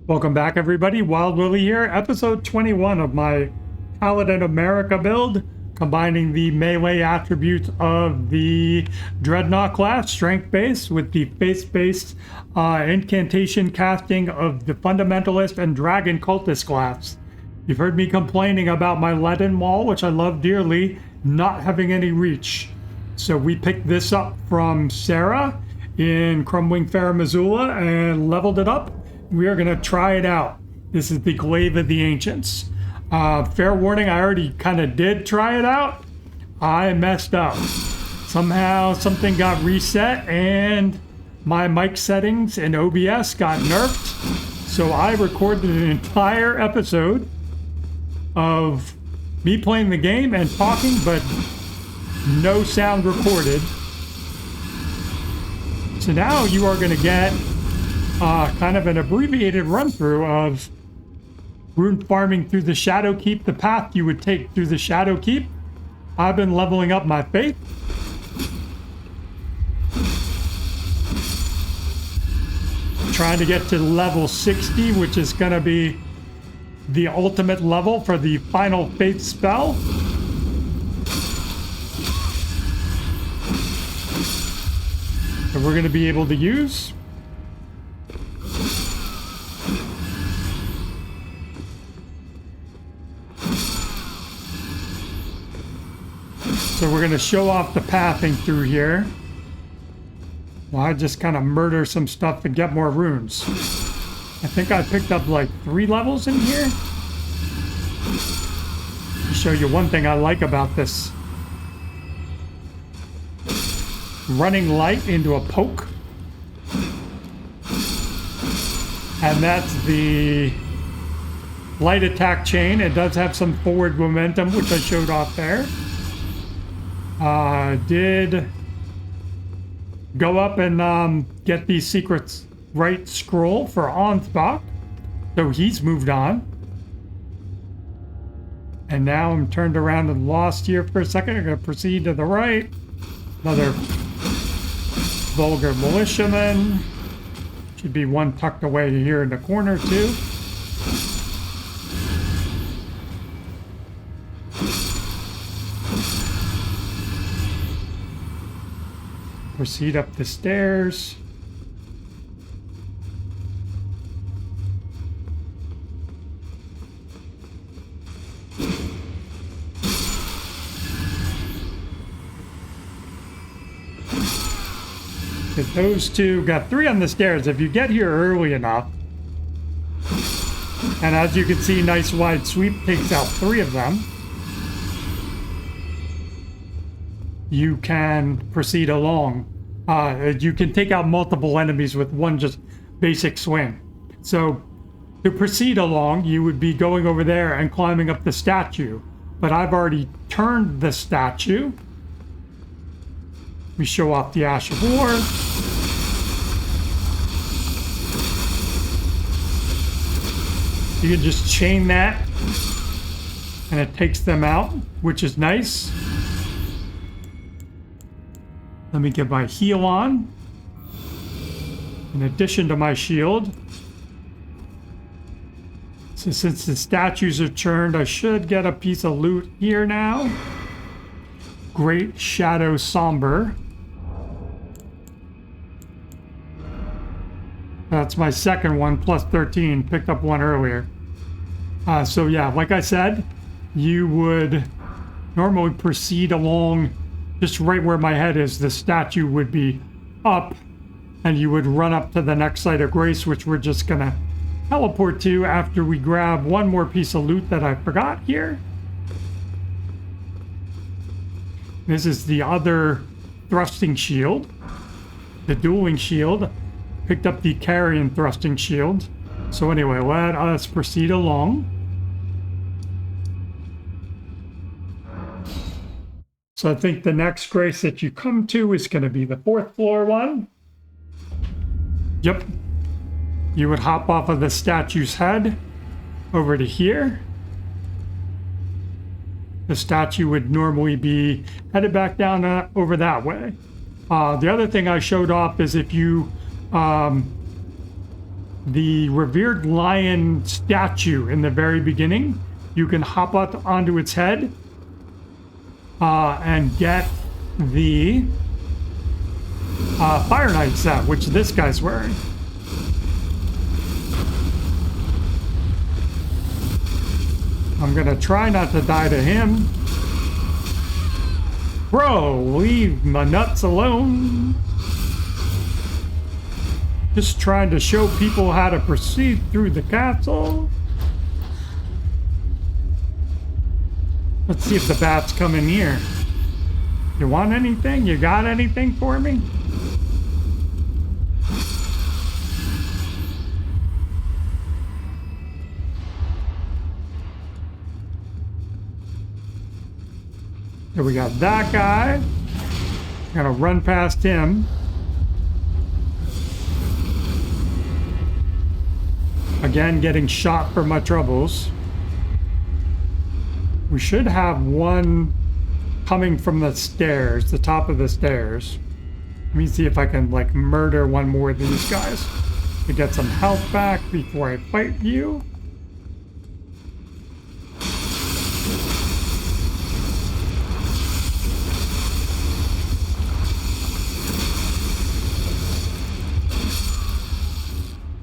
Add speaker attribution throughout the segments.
Speaker 1: Welcome back, everybody. Wild Willie here, episode 21 of my Paladin of Marika build, combining the melee attributes of the Dreadnought class, strength base, with the face-based incantation casting of the Fundamentalist and Dragon Cultist class. You've heard me complaining about my leaden wall, which I love dearly, not having any reach. So we picked this up from Sarah in Crumbling Fair, Missoula, and leveled it up. We are going to try it out. This is the Glaive of the Ancients. Fair warning, I already kind of did try it out. I messed up. Somehow something got reset and my mic settings in OBS got nerfed. So I recorded an entire episode of me playing the game and talking, but no sound recorded. So now you are going to get kind of an abbreviated run-through of rune farming through the Shadow Keep, the path you would take through the Shadow Keep. I've been leveling up my faith. Trying to get to level 60, which is going to be the ultimate level for the final faith spell. That we're going to be able to use. So we're going to show off the pathing through here. Well, I just kind of murder some stuff to get more runes. I think I picked up like 3 levels in here. To show you one thing I like about this. Running light into a poke. And that's the light attack chain. It does have some forward momentum, which I showed off there. Did go up and get the secret right scroll for Onspach. So he's moved on. And now I'm turned around and lost here for a second. I'm going to proceed to the right. Another Vulgar Militiaman. Should be one tucked away here in the corner too. Proceed up the stairs. Those two got 3 on the stairs. If you get here early enough, and as you can see, nice wide sweep takes out 3 of them, you can proceed along. You can take out multiple enemies with one just basic swing. So to proceed along, you would be going over there and climbing up the statue. But I've already turned the statue. We show off the Ash of War. You can just chain that and it takes them out, which is nice. Let me get my heal on, in addition to my shield. So since the statues are turned, I should get a piece of loot here now. Great Shadow Somber. That's my second one, plus 13. Picked up one earlier. So yeah, like I said, you would normally proceed along just right where my head is. The statue would be up, and you would run up to the next site of grace, which we're just gonna teleport to after we grab one more piece of loot that I forgot here. This is the other thrusting shield, the dueling shield. Picked up the carrion thrusting shield. So anyway, let us proceed along. So I think the next grace that you come to is going to be the 4th floor one. Yep. You would hop off of the statue's head over to here. The statue would normally be headed back down over that way. The other thing I showed off is if you the revered lion statue in the very beginning. You can hop up onto its head and get the Fire Knight set, which this guy's wearing. I'm gonna try not to die to him. Bro, leave my nuts alone. Just trying to show people how to proceed through the castle. Let's see if the bats come in here. You want anything? You got anything for me? Here we got that guy. Gonna run past him. Again, getting shot for my troubles. We should have one coming from the stairs, the top of the stairs. Let me see if I can, like, murder one more of these guys to get some health back before I fight you.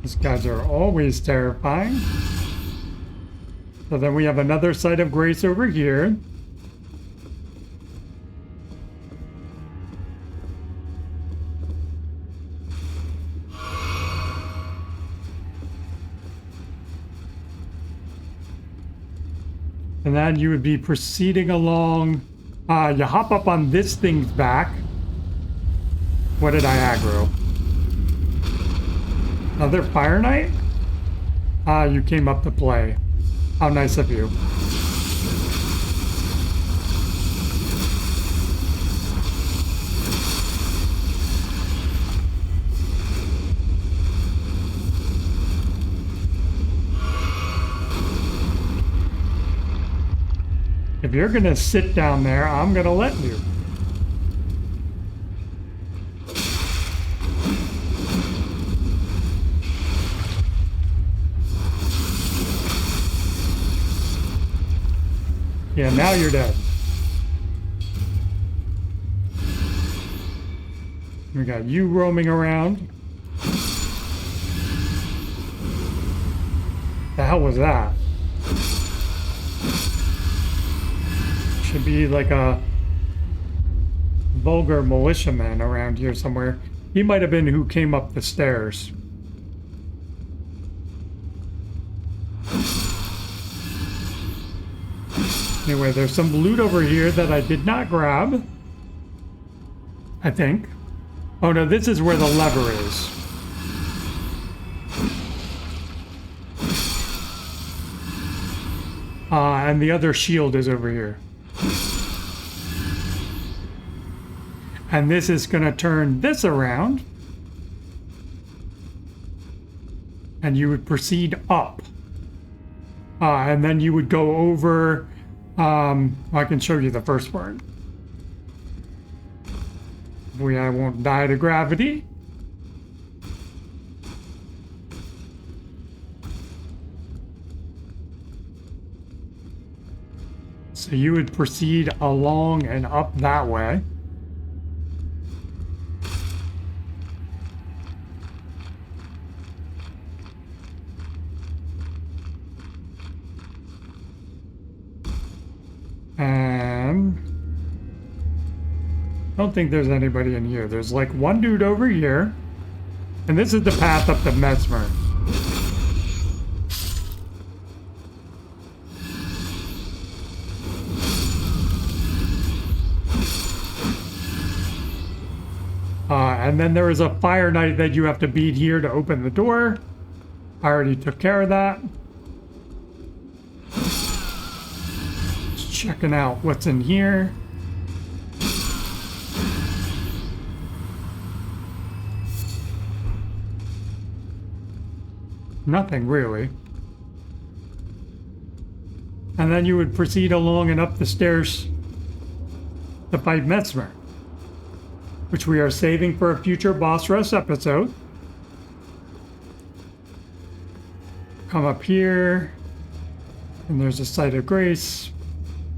Speaker 1: These guys are always terrifying. So then we have another site of grace over here. And then you would be proceeding along. You hop up on this thing's back. What did I aggro? Another Fire Knight? You came up to play. How nice of you. If you're gonna sit down there, I'm gonna let you. Yeah, now you're dead. We got you roaming around. The hell was that? Should be like a vulgar militiaman around here somewhere. He might have been who came up the stairs. Anyway, there's some loot over here that I did not grab. I think. Oh no, this is where the lever is. And the other shield is over here. And this is going to turn this around. And you would proceed up. And then you would go over... I can show you the first part. I won't die to gravity. So you would proceed along and up that way. And I don't think there's anybody in here. There's like one dude over here. And this is the path up to Messmer. And then there is a Fire Knight that you have to beat here to open the door. I already took care of that. Just checking out what's in here. Nothing really. And then you would proceed along and up the stairs to fight Messmer, which we are saving for a future boss rush episode. come up here, and there's a site of grace.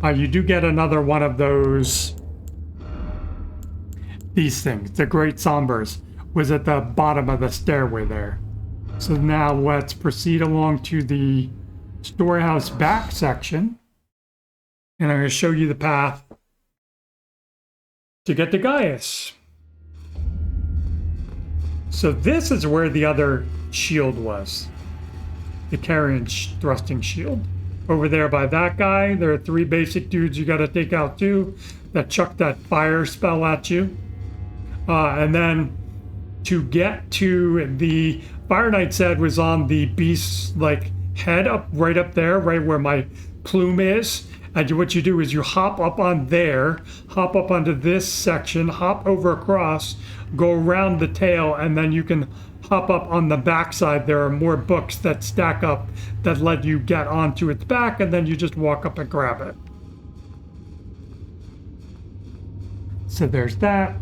Speaker 1: You do get another one of those, these things, the Great Sombers, was at the bottom of the stairway there. So now let's proceed along to the storehouse back section, and I'm going to show you the path to get to Gaius. So this is where the other shield was, the carrion thrusting shield. Over there by that guy, there are 3 basic dudes you got to take out too, that chuck that fire spell at you. And then to get to the Fire Knight said was on the beast's like head up right up there, right where my plume is. And what you do is you hop up on there, hop up onto this section, hop over across, go around the tail, and then you can hop up on the backside. There are more books that stack up that let you get onto its back, and then you just walk up and grab it. So there's that.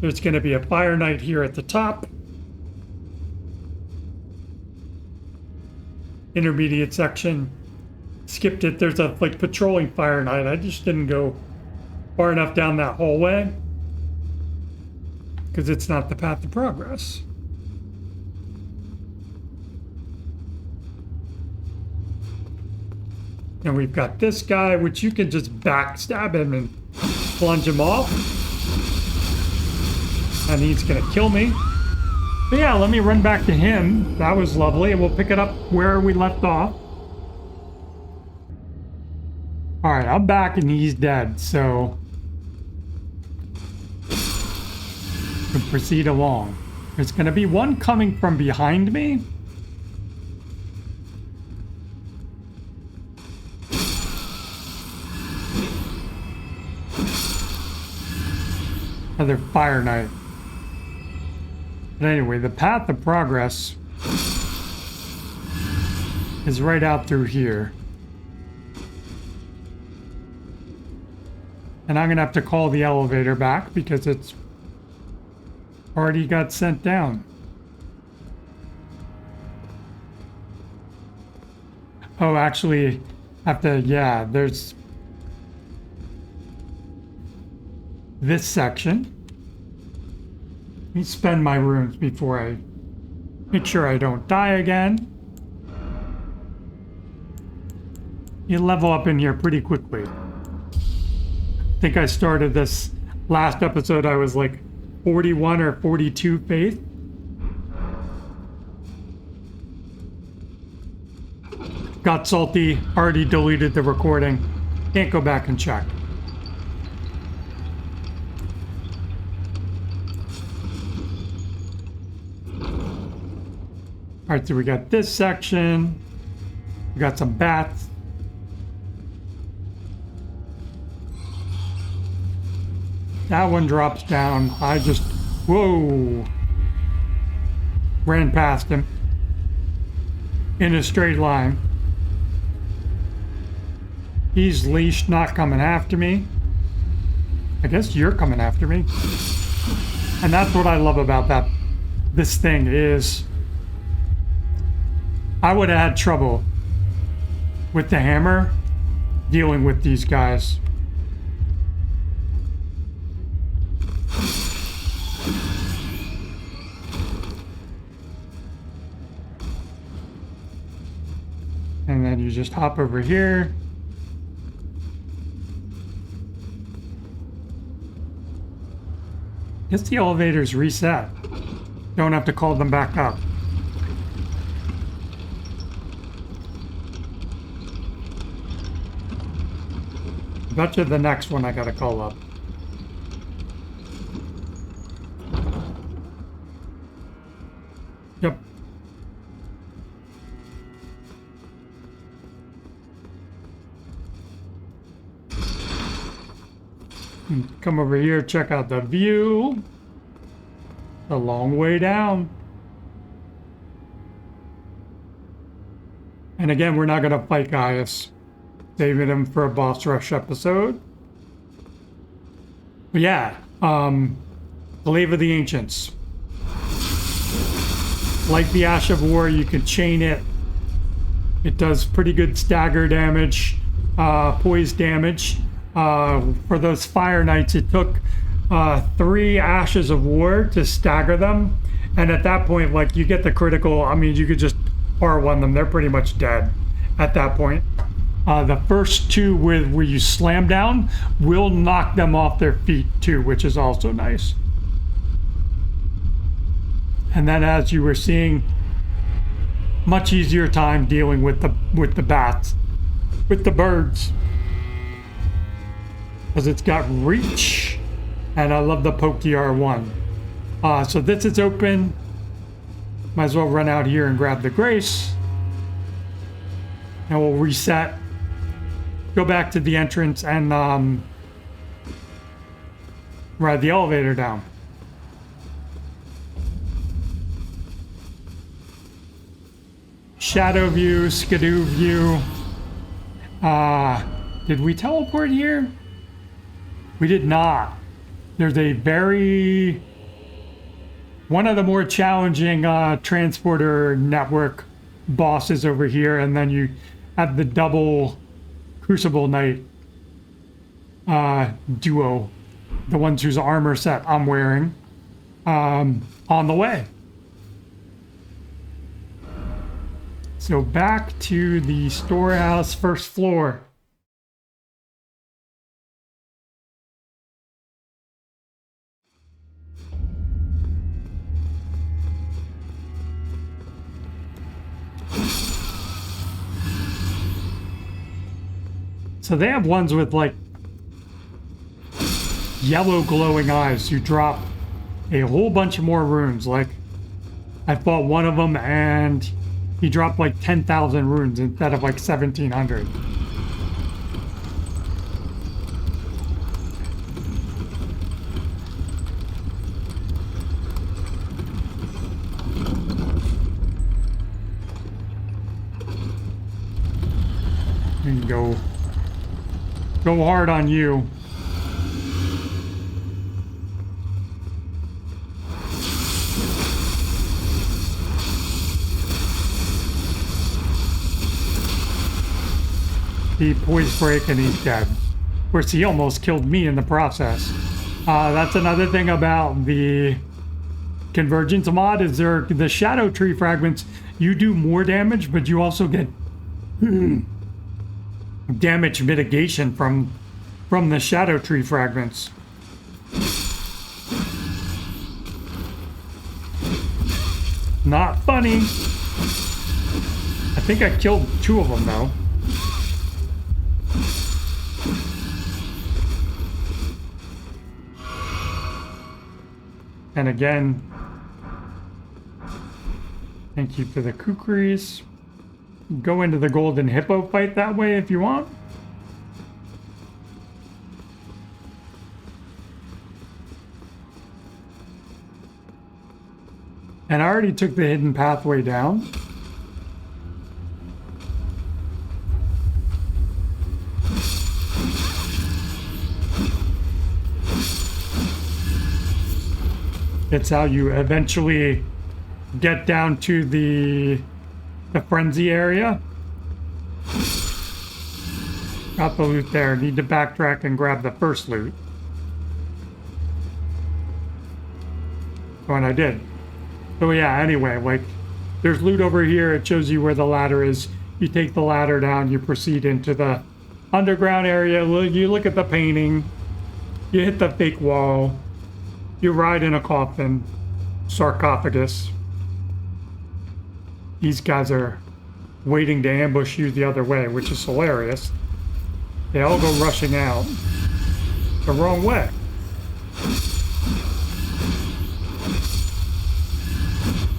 Speaker 1: There's going to be a Fire Knight here at the top. Intermediate section. Skipped it. There's a like patrolling Fire Knight. I just didn't go far enough down that hallway because it's not the path to progress. And we've got this guy, which you can just backstab him and plunge him off. And he's gonna kill me. But yeah, let me run back to him. That was lovely, and we'll pick it up where we left off. Alright, I'm back and he's dead, so we can proceed along. There's gonna be one coming from behind me. Another Fire Knight. But anyway, the path of progress is right out through here. And I'm gonna have to call the elevator back because it's already got sent down. Oh, actually, have to, yeah, there's this section. Let me spend my runes before I make sure I don't die again. You level up in here pretty quickly. I think I started this last episode, I was like 41 or 42 faith. Got salty, already deleted the recording. Can't go back and check. Alright, so we got this section. We got some bats. That one drops down. I just, whoa, ran past him in a straight line. He's leashed, not coming after me. I guess you're coming after me. And that's what I love about that. This thing is, I would have had trouble with the hammer dealing with these guys. And then you just hop over here. Guess the elevators reset. Don't have to call them back up. Betcha the next one I gotta call up. Yep. Come over here, check out the view. A long way down. And again, we're not gonna fight Gaius. Saving him for a boss rush episode. But yeah, Glaive of the Ancients. Like the Ash of War, you can chain it It does pretty good stagger damage, poise damage. For those Fire Knights, it took 3 Ashes of War to stagger them. And at that point, like, you get the critical, I mean, you could just R1 them. They're pretty much dead at that point. The first 2 where you slam down will knock them off their feet too, which is also nice. And then, as you were seeing, much easier time dealing with the bats, with the birds, because it's got reach, and I love the pokey R1. So this is open. Might as well run out here and grab the Grace, and we'll reset. Go back to the entrance and ride the elevator down. Shadow view, skidoo view. Did we teleport here? We did not. There's a one of the more challenging transporter network bosses over here, and then you have the double Crucible Knight duo, the ones whose armor set I'm wearing, on the way. So back to the storehouse, first floor. So they have ones with like yellow glowing eyes. You drop a whole bunch of more runes. Like, I fought one of them and he dropped like 10,000 runes instead of like 1,700. And go hard on you. He poise break and he's dead. Of course, he almost killed me in the process. That's another thing about the Convergence Mod, is the Shadow Tree fragments. You do more damage, but you also get damage mitigation from the Shadow Tree fragments. Not funny. I think I killed 2 of them though. And again, thank you for the kukris. Go into the golden hippo fight that way if you want. And I already took the hidden pathway down. It's how you eventually get down to the frenzy area. Got the loot there. Need to backtrack and grab the first loot. Oh, and I did. So yeah, anyway, like, there's loot over here. It shows you where the ladder is. You take the ladder down, you proceed into the underground area. You look at the painting. You hit the fake wall. You ride in a coffin, sarcophagus. These guys are waiting to ambush you the other way, which is hilarious. They all go rushing out the wrong way.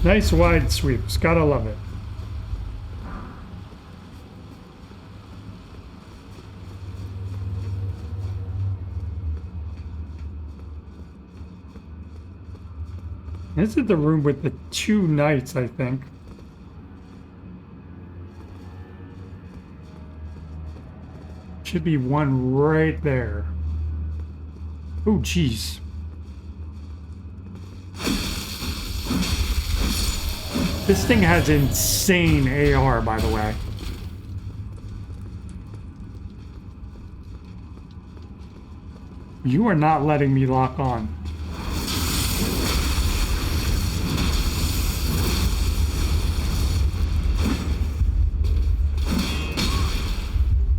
Speaker 1: Nice wide sweeps, gotta love it. This is the room with the 2 knights, I think. Should be one right there. Oh, jeez. This thing has insane AR, by the way. You are not letting me lock on.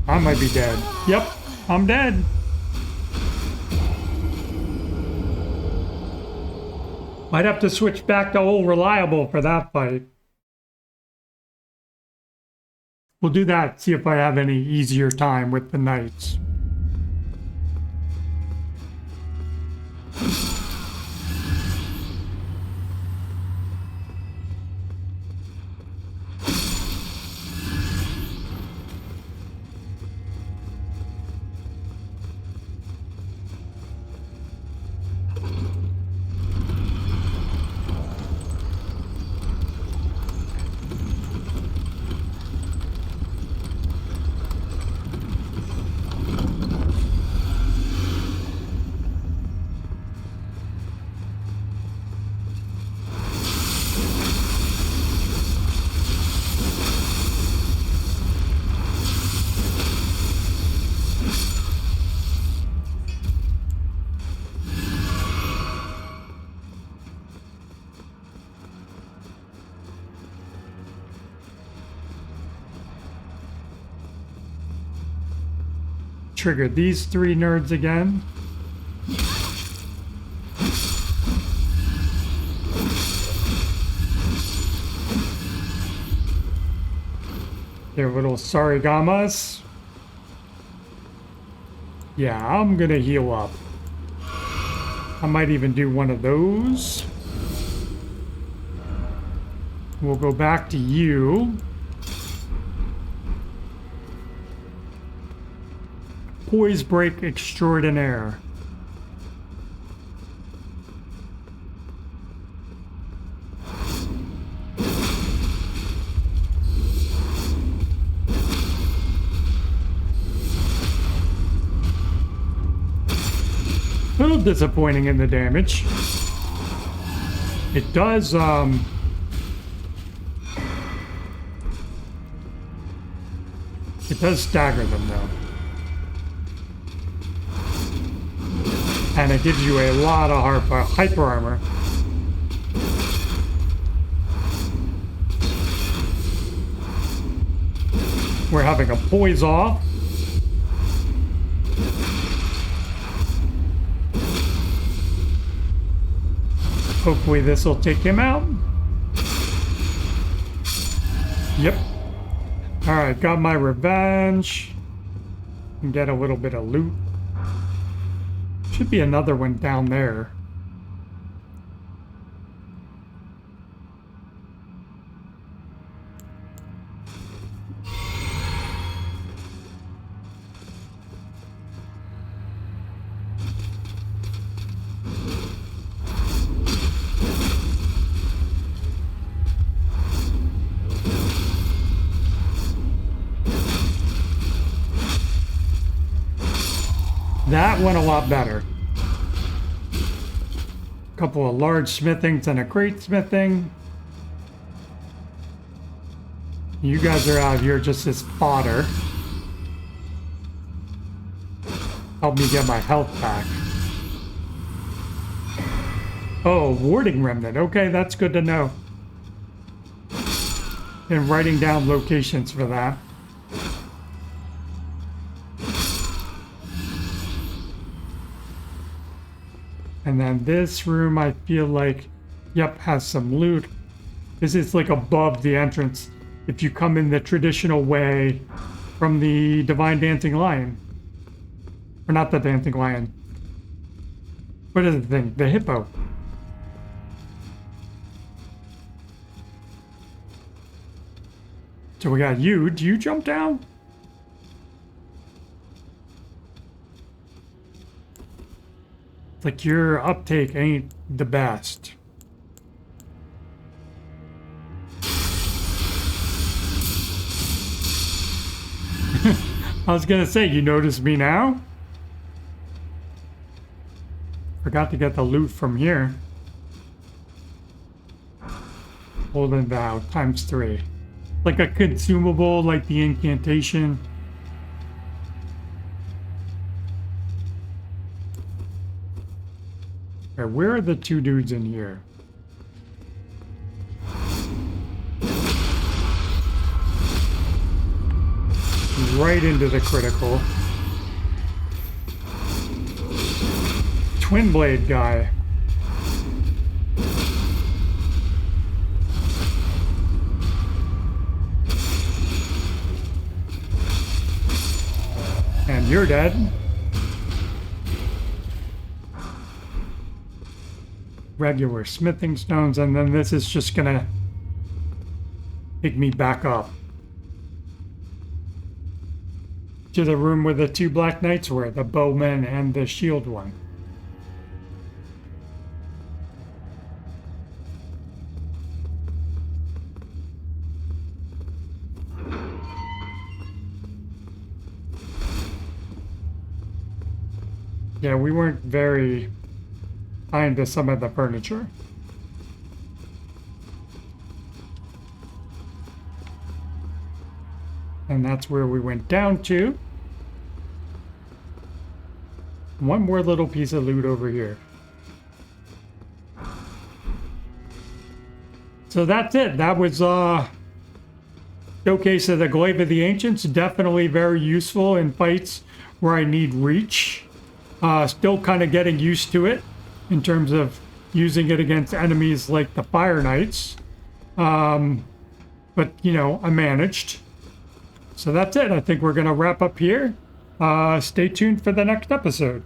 Speaker 1: I might be dead. Yep, I'm dead. Might have to switch back to old reliable for that fight. We'll do that, see if I have any easier time with the knights. Trigger these three nerds again. Their little Sarigamas. Yeah, I'm gonna heal up. I might even do one of those. We'll go back to you. Poise break extraordinaire. A little disappointing in the damage. It does stagger them though. And it gives you a lot of hyper armor. We're having a poise off. Hopefully this will take him out. Yep. Alright, got my revenge. And get a little bit of loot. Should be another one down there. That went a lot better. A couple of large smithings and a great smithing. You guys are out here just as fodder. Help me get my health back. Oh, warding remnant. Okay, that's good to know. And writing down locations for that. And then this room, I feel like, yep, has some loot. This is like above the entrance. If you come in the traditional way from the Divine Dancing Lion. Or not the Dancing Lion. What is the thing? The hippo. So we got you. Do you jump down? Like your uptake ain't the best. I was gonna say, you notice me now? Forgot to get the loot from here. Golden Vow ×3. Like a consumable, like the incantation. Right, where are the two dudes in here? Right into the critical. Twin blade guy. And you're dead. Regular smithing stones, and then this is just gonna take me back up to the room where the two black knights were, the bowman and the shield one. Yeah, we weren't very kind to some of the furniture. And that's where we went down to. One more little piece of loot over here. So that's it. That was showcase of the Glaive of the Ancients. Definitely very useful in fights where I need reach. Still kind of getting used to it in terms of using it against enemies like the Fire Knights. But, you know, I managed. So that's it. I think we're going to wrap up here. Stay tuned for the next episode.